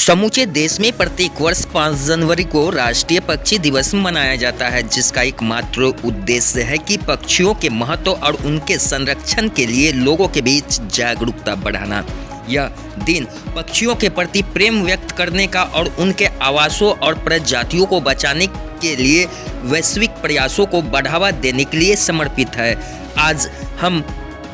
समूचे देश में प्रत्येक वर्ष 5 जनवरी को राष्ट्रीय पक्षी दिवस मनाया जाता है, जिसका एकमात्र उद्देश्य है कि पक्षियों के महत्व और उनके संरक्षण के लिए लोगों के बीच जागरूकता बढ़ाना। यह दिन पक्षियों के प्रति प्रेम व्यक्त करने का और उनके आवासों और प्रजातियों को बचाने के लिए वैश्विक प्रयासों को बढ़ावा देने के लिए समर्पित है। आज हम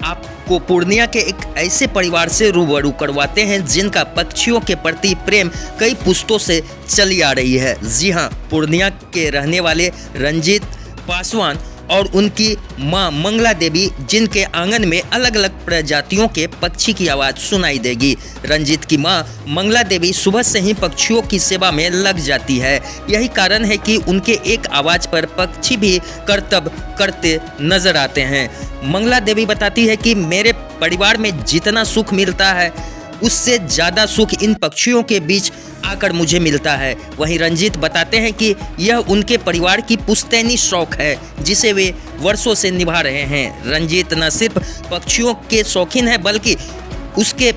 आपको पूर्णिया के एक ऐसे परिवार से रूबरू करवाते हैं जिनका पक्षियों के प्रति प्रेम कई पुश्तों से चली आ रही है। जी हाँ, पूर्णिया के रहने वाले रंजीत पासवान और उनकी मां मंगला देवी, जिनके आंगन में अलग अलग प्रजातियों के पक्षी की आवाज़ सुनाई देगी। रंजीत की मां मंगला देवी सुबह से ही पक्षियों की सेवा में लग जाती है। यही कारण है कि उनके एक आवाज़ पर पक्षी भी करतब करते नजर आते हैं। मंगला देवी बताती है कि मेरे परिवार में जितना सुख मिलता है उससे ज़्यादा सुख इन पक्षियों के बीच आकर मुझे मिलता है। वहीं रंजीत बताते हैं कि यह उनके परिवार की पुश्तैनी शौक है जिसे वे वर्षों से निभा रहे हैं। रंजीत न सिर्फ पक्षियों के शौकीन है बल्कि उसके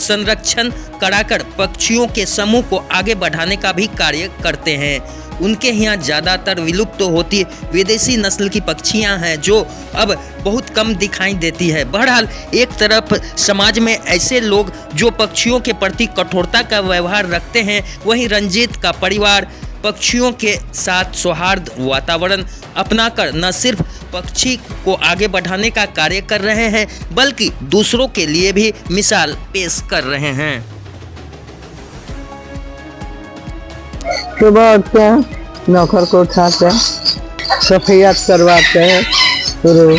संरक्षण कराकर पक्षियों के समूह को आगे बढ़ाने का भी कार्य करते हैं। उनके यहाँ ज़्यादातर विलुप्त होती विदेशी नस्ल की पक्षियाँ हैं जो अब बहुत कम दिखाई देती है। बहरहाल एक तरफ समाज में ऐसे लोग जो पक्षियों के प्रति कठोरता का व्यवहार रखते हैं, वहीं रंजीत का परिवार पक्षियों के साथ सौहार्द वातावरण अपनाकर न सिर्फ पक्षी को आगे बढ़ाने का कार्य कर रहे हैं बल्कि दूसरों के लिए भी मिसाल पेश कर रहे हैं। सुबह उठते हैं, नौकर को उठाते हैं, सफाई करवाते हैं, फिर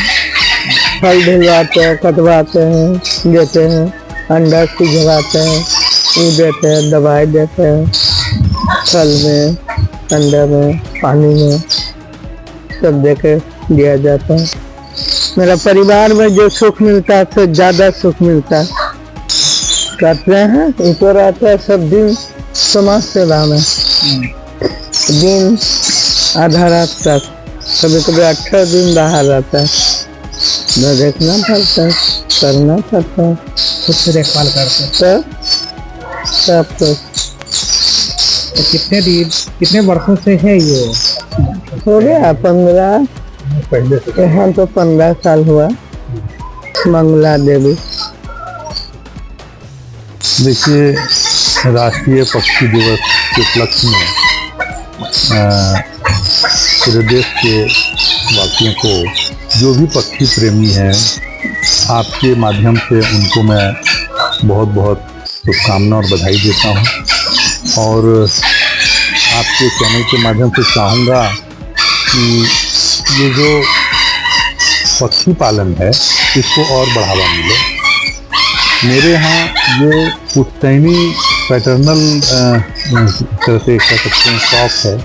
फल ढिलवाते हैं, कटवाते हैं, देते हैं, अंडा सिझवाते हैं, वो देते हैं, दवाई देते हैं, फल में, अंडा में, पानी में सब दे के दिया जाता है। मेरा परिवार में जो सुख मिलता है तो ज़्यादा सुख मिलता है। करते हैं, ऊपर आता है सब दिन समाज सेवा में, दिन आधा रात तक, कभी कभी 18 दिन बाहर रहता है। न देखना पड़ता है, करना पड़ता है, खुद से देखभाल करते हैं सब कुछ। तो कितने वर्षों से है ये? हो गया 15, पहले से यहाँ तो 15 साल हुआ। मंगला देवी। देखिए, राष्ट्रीय पक्षी दिवस के उपलक्ष्य में पूरे देश के वासियों को, जो भी पक्षी प्रेमी हैं, आपके माध्यम से उनको मैं बहुत बहुत शुभकामना और बधाई देता हूं। और आपके चैनल के माध्यम से चाहूँगा कि ये जो पक्षी पालन है इसको और बढ़ावा मिले। मेरे यहाँ ये पुश्तैनी पैटर्नल तरह से कह सकते हैं शौक है।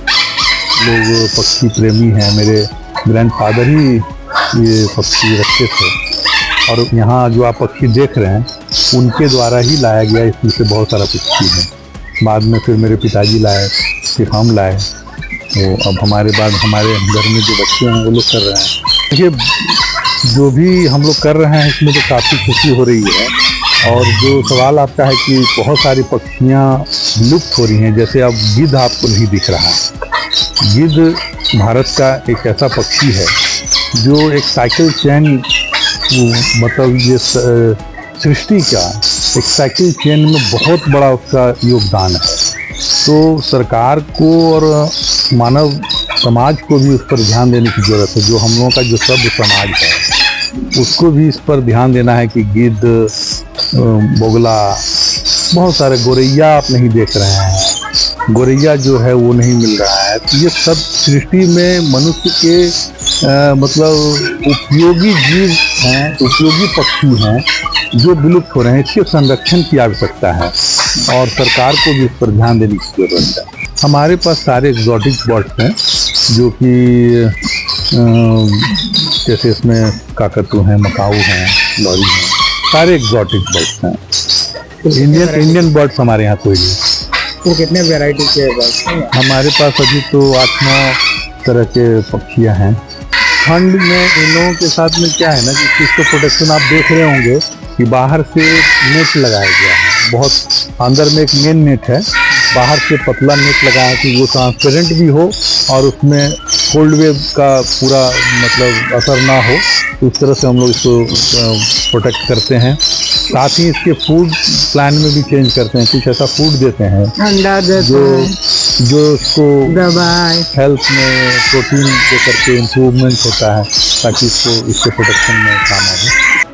लोग पक्षी प्रेमी हैं। मेरे ग्रैंडफादर ही ये पक्षी रखते थे और यहाँ जो आप पक्षी देख रहे हैं उनके द्वारा ही लाया गया। इसमें से बहुत सारा पक्षी है। बाद में फिर मेरे पिताजी लाए, फिर हम लाए, तो अब हमारे बाद हमारे घर में जो बच्चे हैं वो लोग कर रहे हैं। देखिए, जो भी हम लोग कर रहे हैं इसमें तो काफ़ी खुशी हो रही है। और जो सवाल आपका है कि बहुत सारी पक्षियाँ लुप्त हो रही हैं, जैसे अब गिद्ध आपको नहीं दिख रहा है। गिद्ध भारत का एक ऐसा पक्षी है जो एक साइकिल चेन, मतलब ये सृष्टि का एक साइकिल चेन में बहुत बड़ा उसका योगदान है। तो सरकार को और मानव समाज को भी उस पर ध्यान देने की ज़रूरत है। जो हम लोगों का जो सभ्य समाज है उसको भी इस पर ध्यान देना है कि गिद्ध, बोगला, बहुत सारे गोरैया आप नहीं देख रहे हैं, गोरैया जो है वो नहीं मिल रहा है। तो ये सब सृष्टि में मनुष्य के मतलब उपयोगी जीव हैं, उपयोगी पक्षी हैं जो विलुप्त हो रहे हैं। इसके संरक्षण की आवश्यकता है और सरकार को भी इस पर ध्यान देने की जरूरत है। हमारे पास सारे एग्जॉटिक बर्ड्स हैं जो कि जैसे इसमें काकतू हैं, मकाऊ हैं, लॉरी हैं, सारे एग्जॉटिक बर्ड्स हैं। इंडियन बर्ड्स हमारे यहाँ कोई नहीं। तो कितने वैरायटी के बर्ड्स हैं? हमारे पास अभी तो 8-9 तरह के पक्षियाँ हैं। ठंड में इन लोगों के साथ में क्या है ना कि इसको प्रोटेक्शन आप देख रहे होंगे कि बाहर से नेट लगाया गया है। बहुत अंदर में एक मेन नेट है बाहर से पतला नेट लगा है कि वो ट्रांसपेरेंट भी हो और उसमें कोल्ड वेव का पूरा मतलब असर ना हो। इस तरह से हम लोग इसको प्रोटेक्ट करते हैं। साथ ही इसके फूड प्लान में भी चेंज करते हैं, कुछ ऐसा फूड देते हैं अंडा देते हैं, जो उसको दवाई हेल्थ में प्रोटीन दे करके इम्प्रूवमेंट होता है, ताकि इसको इसके प्रोटेक्शन में काम आए।